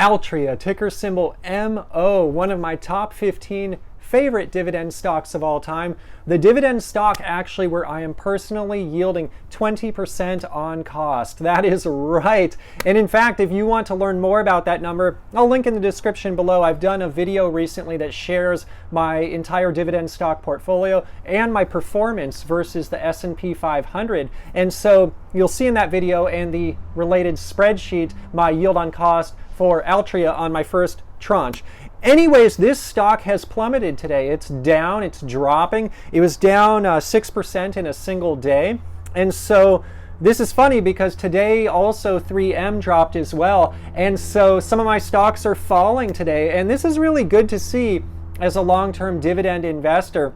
Altria, ticker symbol MO, one of my top 15 favorite dividend stocks of all time. The dividend stock actually where I am personally yielding 20% on cost. That is right. And in fact, if you want to learn more about that number, I'll link in the description below. I've done a video recently that shares my entire dividend stock portfolio and my performance versus the S&P 500. And so you'll see in that video and the related spreadsheet my yield on cost for Altria on my first tranche. Anyways, this stock has plummeted today. It's down, it's dropping. It was down 6% in a single day. And so this is funny because today also 3M dropped as well. And so some of my stocks are falling today. And this is really good to see as a long-term dividend investor.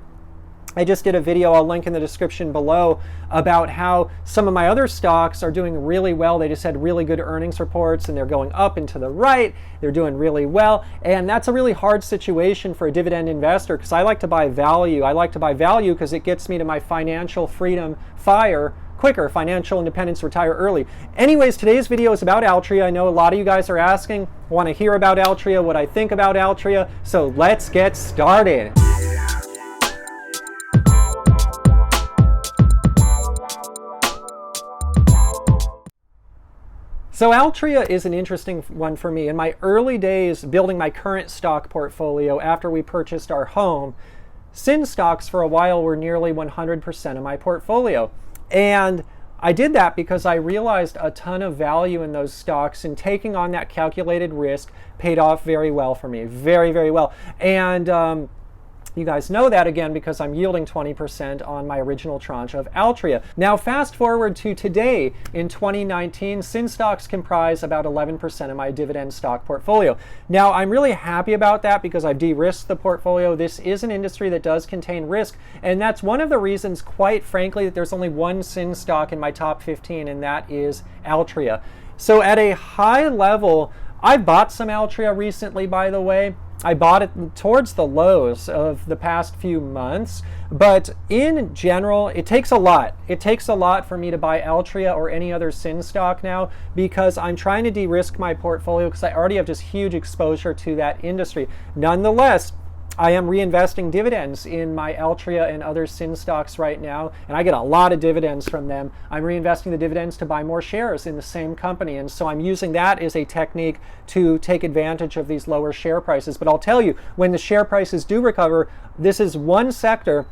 I just did a video, I'll link in the description below, about how some of my other stocks are doing really well. They just had really good earnings reports and they're going up and to the right. They're doing really well. And that's a really hard situation for a dividend investor because I like to buy value. I like to buy value because it gets me to my financial freedom FIRE quicker, financial independence, retire early. Anyways, today's video is about Altria. I know a lot of you guys are asking, want to hear about Altria, what I think about Altria. So let's get started. So Altria is an interesting one for me. In my early days building my current stock portfolio after we purchased our home, SIN stocks for a while were nearly 100% of my portfolio. And I did that because I realized a ton of value in those stocks, and taking on that calculated risk paid off very well for me, very, very well. And you guys know that again because I'm yielding 20% on my original tranche of Altria. Now fast forward to today in 2019, SIN stocks comprise about 11% of my dividend stock portfolio. Now I'm really happy about that because I've de-risked the portfolio. This is an industry that does contain risk, and that's one of the reasons, quite frankly, that there's only one SIN stock in my top 15, and that is Altria. So at a high level, I bought some Altria recently, by the way. I bought it towards the lows of the past few months, but in general, it takes a lot. It takes a lot for me to buy Altria or any other SIN stock now because I'm trying to de-risk my portfolio because I already have just huge exposure to that industry. Nonetheless, I am reinvesting dividends in my Altria and other SIN stocks right now, and I get a lot of dividends from them. I'm reinvesting the dividends to buy more shares in the same company, and so I'm using that as a technique to take advantage of these lower share prices. But I'll tell you, when the share prices do recover, this is one sector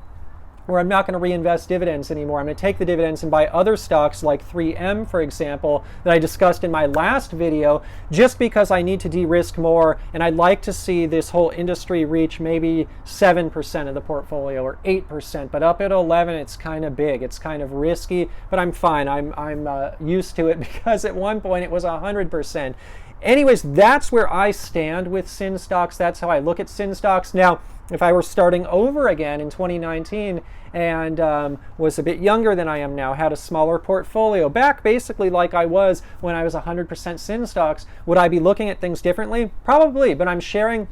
where I'm not going to reinvest dividends anymore. I'm going to take the dividends and buy other stocks like 3M, for example, that I discussed in my last video, just because I need to de-risk more, and I'd like to see this whole industry reach maybe 7% of the portfolio or 8%, but up at 11, it's kind of big. It's kind of risky, but I'm fine. I'm used to it because at one point it was 100%. Anyways, that's where I stand with SIN stocks. That's how I look at SIN stocks. Now, if I were starting over again in 2019 and was a bit younger than I am now, had a smaller portfolio, back basically like I was when I was 100% SIN stocks, would I be looking at things differently? Probably, but I'm sharing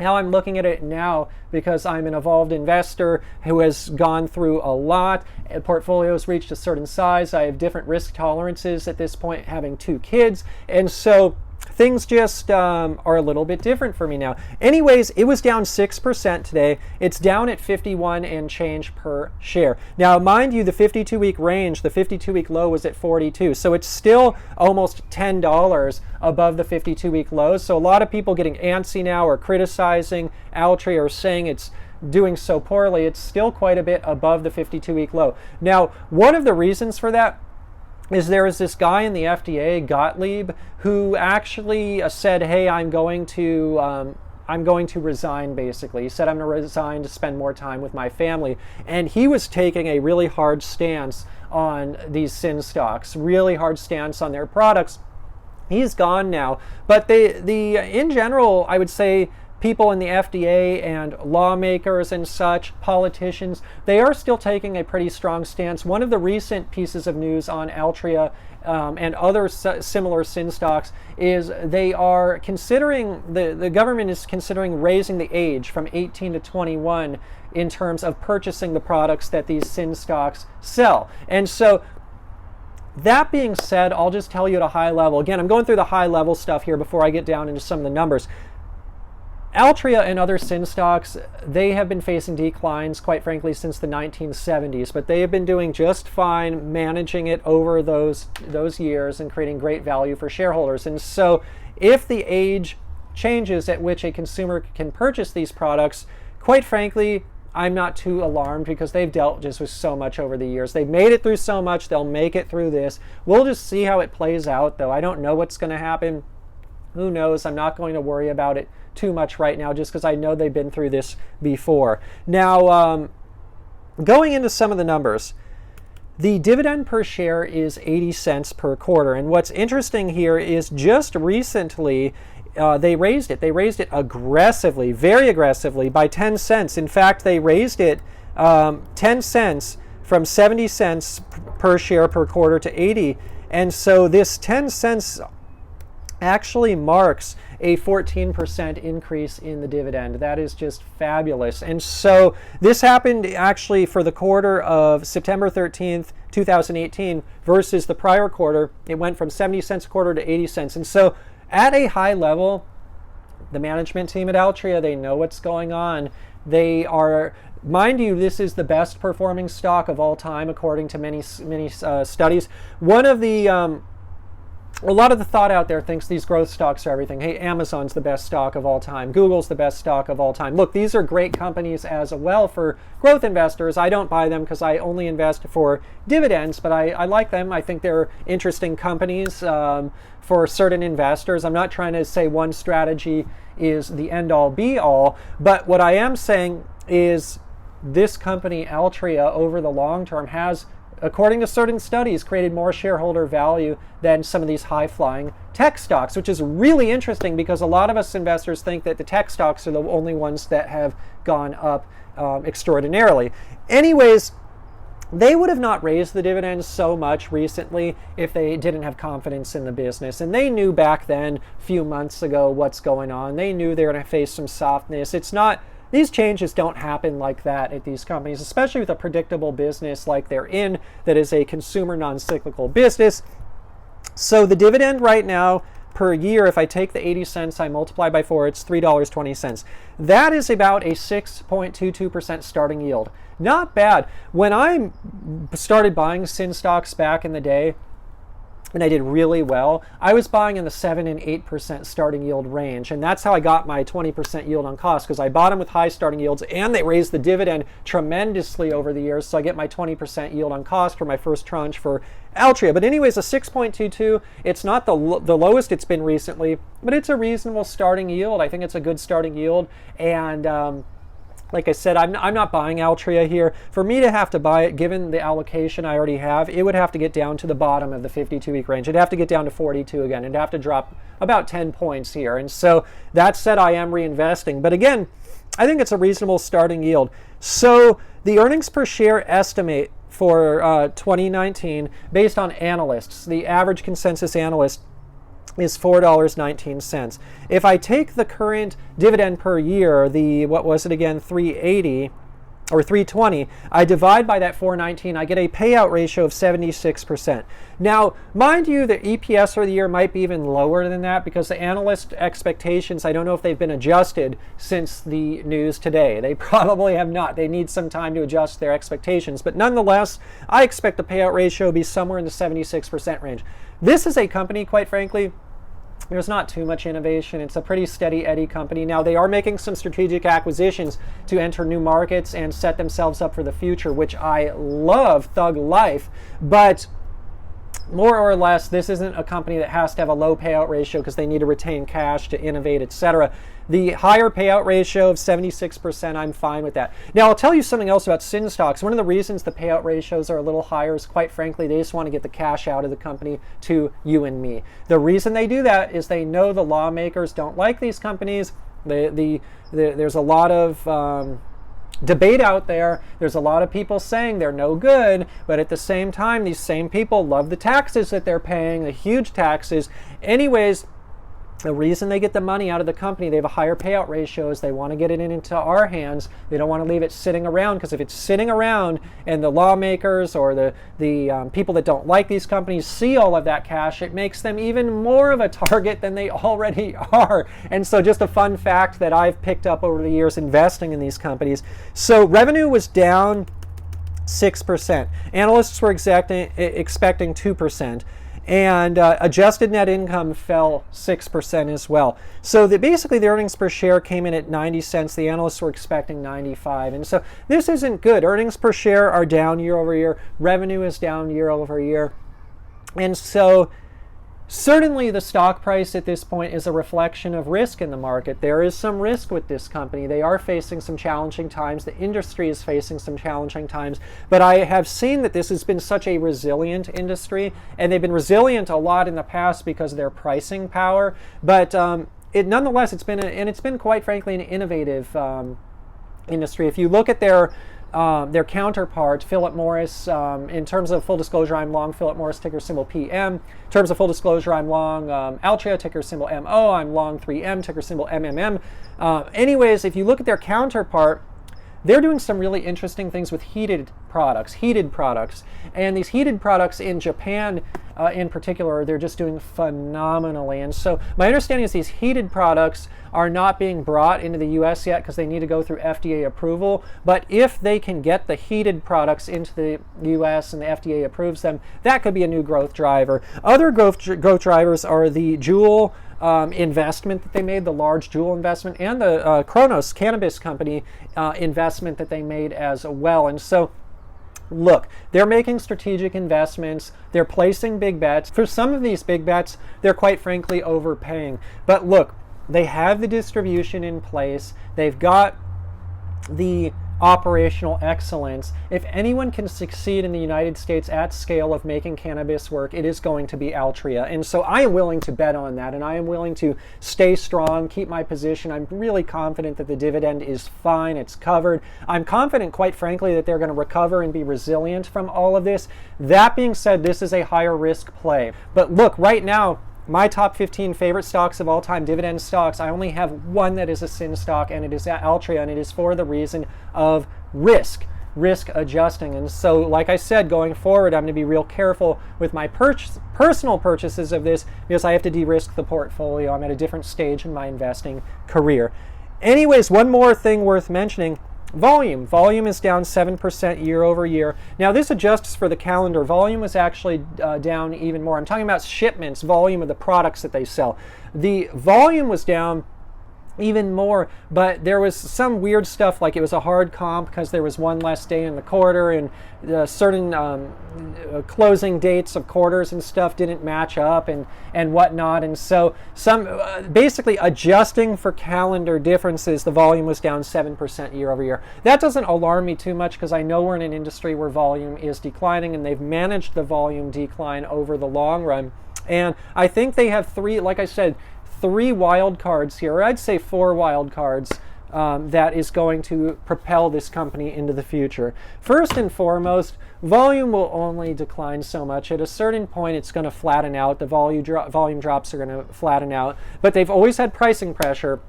how I'm looking at it now because I'm an evolved investor who has gone through a lot. Portfolios reached a certain size. I have different risk tolerances at this point, having 2 kids, and so things just are a little bit different for me now. Anyways, it was down 6% today. It's down at 51 and change per share. Now, mind you, the 52-week range, the 52-week low was at 42. So it's still almost $10 above the 52-week lows. So a lot of people getting antsy now or criticizing Altria or saying it's doing so poorly. It's still quite a bit above the 52-week low. Now, one of the reasons for that is there is this guy in the FDA, Gottlieb, who actually said, hey, I'm going to resign, basically. He said, I'm going to resign to spend more time with my family. And he was taking a really hard stance on these SIN stocks, really hard stance on their products. He's gone now. But in general, I would say people in the FDA and lawmakers and such, politicians, they are still taking a pretty strong stance. One of the recent pieces of news on Altria and other similar SIN stocks is they are considering, the government is considering raising the age from 18 to 21 in terms of purchasing the products that these SIN stocks sell. And so That being said, I'll just tell you at a high level. Again, I'm going through the high level stuff here before I get down into some of the numbers. Altria and other sin stocks, they have been facing declines, quite frankly, since the 1970s, but they have been doing just fine managing it over those years and creating great value for shareholders. And so if the age changes at which a consumer can purchase these products, quite frankly, I'm not too alarmed because they've dealt just with so much over the years. They've made it through so much, they'll make it through this. We'll just see how it plays out, though. I don't know what's going to happen. Who knows? I'm not going to worry about it too much right now just because I know they've been through this before. Now, going into some of the numbers, the dividend per share is 80 cents per quarter. And what's interesting here is just recently, they raised it. They raised it aggressively, very aggressively, by 10 cents. In fact, they raised it 10 cents from 70 cents per share per quarter to 80. And so this 10 cents actually marks a 14% increase in the dividend. That is just fabulous. And so this happened actually for the quarter of September 13th, 2018 versus the prior quarter. It went from 70 cents a quarter to 80 cents. And so at a high level, the management team at Altria, they know what's going on. They are, mind you, this is the best performing stock of all time according to many studies. A lot of the thought out there thinks these growth stocks are everything. Hey, Amazon's the best stock of all time. Google's the best stock of all time. Look, these are great companies as well for growth investors. I don't buy them because I only invest for dividends, but I like them. I think they're interesting companies for certain investors. I'm not trying to say one strategy is the end-all, be-all, but what I am saying is this company, Altria, over the long term has, according to certain studies, created more shareholder value than some of these high-flying tech stocks, which is really interesting because a lot of us investors think that the tech stocks are the only ones that have gone up extraordinarily. Anyways, they would have not raised the dividends so much recently if they didn't have confidence in the business. And they knew back then, a few months ago, what's going on. They knew they were going to face some softness. These changes don't happen like that at these companies, especially with a predictable business like they're in that is a consumer non-cyclical business. So the dividend right now per year, if I take the 80 cents, I multiply by 4, it's $3.20. That is about a 6.22% starting yield. Not bad. When I started buying sin stocks back in the day, and I did really well, I was buying in the 7 and 8% starting yield range. And that's how I got my 20% yield on cost, because I bought them with high starting yields and they raised the dividend tremendously over the years. So I get my 20% yield on cost for my first tranche for Altria. But anyways, a 6.22, it's not the lowest it's been recently, but it's a reasonable starting yield. I think it's a good starting yield. And like I said, I'm not buying Altria here. For me to have to buy it, given the allocation I already have, it would have to get down to the bottom of the 52-week range. It'd have to get down to 42 again. It'd have to drop about 10 points here. And so that said, I am reinvesting. But again, I think it's a reasonable starting yield. So the earnings per share estimate for 2019, based on analysts, the average consensus analyst is $4.19. If I take the current dividend per year, what was it again, 380 or 320, I divide by that 419, I get a payout ratio of 76%. Now, mind you, the EPS for the year might be even lower than that because the analyst expectations, I don't know if they've been adjusted since the news today. They probably have not. They need some time to adjust their expectations. But nonetheless, I expect the payout ratio to be somewhere in the 76% range. This is a company, quite frankly, there's not too much innovation. It's a pretty steady Eddie company. Now, they are making some strategic acquisitions to enter new markets and set themselves up for the future, which I love, thug life. But more or less, this isn't a company that has to have a low payout ratio because they need to retain cash to innovate, etc. The higher payout ratio of 76%, I'm fine with that. Now, I'll tell you something else about sin stocks. One of the reasons the payout ratios are a little higher is, quite frankly, they just want to get the cash out of the company to you and me. The reason they do that is they know the lawmakers don't like these companies. There's a lot of debate out there. There's a lot of people saying they're no good, but at the same time, these same people love the taxes that they're paying, the huge taxes. Anyways, The reason they get the money out of the company, they have a higher payout ratio, is they want to get it into our hands. They don't want to leave it sitting around, because if it's sitting around and the lawmakers or the people that don't like these companies see all of that cash, it makes them even more of a target than they already are. And so just a fun fact that I've picked up over the years investing in these companies. So revenue was down 6%. Analysts were expecting 2%. And adjusted net income fell 6% as well. So basically the earnings per share came in at 90 cents. The analysts were expecting 95. And so this isn't good. Earnings per share are down year over year. Revenue is down year over year. And so certainly the stock price at this point is a reflection of risk in the market. There is some risk with this company. They are facing some challenging times. The industry is facing some challenging times. But I have seen that this has been such a resilient industry, and they've been resilient a lot in the past because of their pricing power. But nonetheless, it's been quite frankly an innovative industry. If you look at their counterpart, Philip Morris, in terms of full disclosure, I'm long Philip Morris, ticker symbol PM. In terms of full disclosure, I'm long Altria, ticker symbol MO. I'm long 3M, ticker symbol MMM. Anyways, if you look at their counterpart, they're doing some really interesting things with heated products. And these heated products in Japan in particular, they're just doing phenomenally. And so my understanding is these heated products are not being brought into the US yet because they need to go through FDA approval. But if they can get the heated products into the US and the FDA approves them, that could be a new growth driver. Other growth drivers are the Juul investment that they made, the large Juul investment, and the Kronos cannabis company investment that they made as well. And so look, they're making strategic investments. They're placing big bets. For some of these big bets, they're quite frankly overpaying. But look, they have the distribution in place. They've got the operational excellence. If anyone can succeed in the United States at scale of making cannabis work, it is going to be Altria. And so I am willing to bet on that, and I am willing to stay strong, keep my position. I'm really confident that the dividend is fine, it's covered. I'm confident, quite frankly, that they're going to recover and be resilient from all of this. That being said, this is a higher risk play. But look, right now, my top 15 favorite stocks of all time, dividend stocks, I only have one that is a sin stock, and it is Altria, and it is for the reason of risk adjusting. And so, like I said, going forward, I'm going to be real careful with my personal purchases of this because I have to de-risk the portfolio. I'm at a different stage in my investing career. Anyways, one more thing worth mentioning. Volume is down 7% year over year. Now this adjusts for the calendar. Volume was actually down even more. I'm talking about shipments, volume of the products that they sell. The volume was down even more, but there was some weird stuff, like it was a hard comp because there was one less day in the quarter, and certain closing dates of quarters and stuff didn't match up and whatnot. And so some basically adjusting for calendar differences, the volume was down 7% year over year. That doesn't alarm me too much because I know we're in an industry where volume is declining, and they've managed the volume decline over the long run. And I think they have three wild cards here, or I'd say 4 wild cards that is going to propel this company into the future. First and foremost, volume will only decline so much. At a certain point, it's going to flatten out. The volume drops are going to flatten out. But they've always had pricing pressure,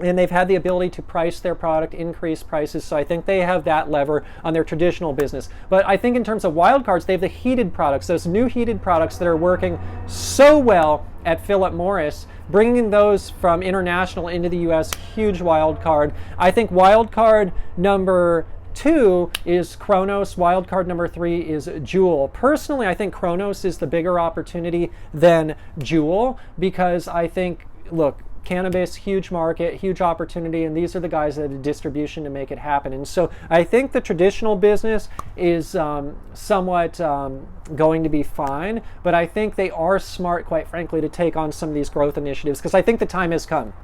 and they've had the ability to price their product, increase prices. So I think they have that lever on their traditional business. But I think in terms of wild cards, they have the heated products, those new heated products that are working so well at Philip Morris. Bringing those from international into the US, huge wild card. I think wild card number 2 is Kronos. Wild card number 3 is Juul. Personally, I think Kronos is the bigger opportunity than Juul because I think, look, cannabis, huge market, huge opportunity, and these are the guys that have distribution to make it happen. And so I think the traditional business is somewhat going to be fine, but I think they are smart, quite frankly, to take on some of these growth initiatives because I think the time has come.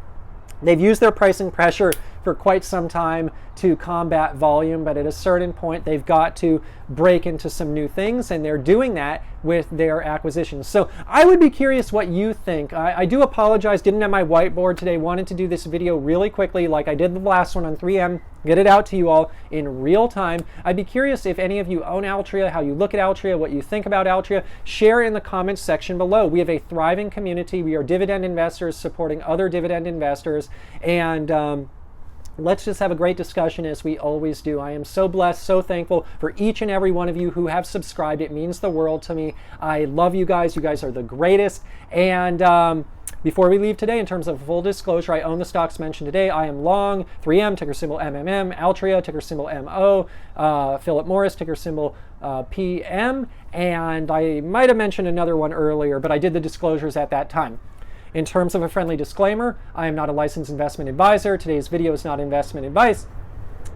They've used their pricing pressure for quite some time to combat volume, but at a certain point they've got to break into some new things, and they're doing that with their acquisitions. So I would be curious what you think. I do apologize, didn't have my whiteboard today, wanted to do this video really quickly like I did the last one on 3M, get it out to you all in real time. I'd be curious if any of you own Altria, how you look at Altria, what you think about Altria. Share in the comments section below. We have a thriving community. We are dividend investors supporting other dividend investors, and let's just have a great discussion as we always do. I am so blessed, so thankful for each and every one of you who have subscribed. It means the world to me. I love you guys. You guys are the greatest. And before we leave today, in terms of full disclosure, I own the stocks mentioned today. I am long 3M, ticker symbol MMM, Altria, ticker symbol MO, Philip Morris, ticker symbol PM, and I might have mentioned another one earlier, but I did the disclosures at that time. In terms of a friendly disclaimer, I am not a licensed investment advisor. Today's video is not investment advice.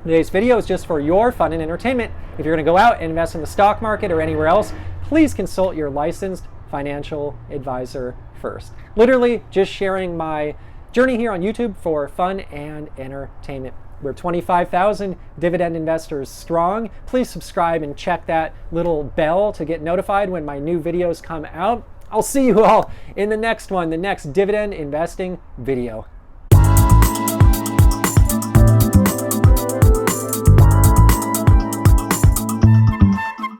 Today's video is just for your fun and entertainment. If you're going to go out and invest in the stock market or anywhere else, please consult your licensed financial advisor first. Literally just sharing my journey here on YouTube for fun and entertainment. We're 25,000 dividend investors strong. Please subscribe and check that little bell to get notified when my new videos come out. I'll see you all in the next one, the next dividend investing video.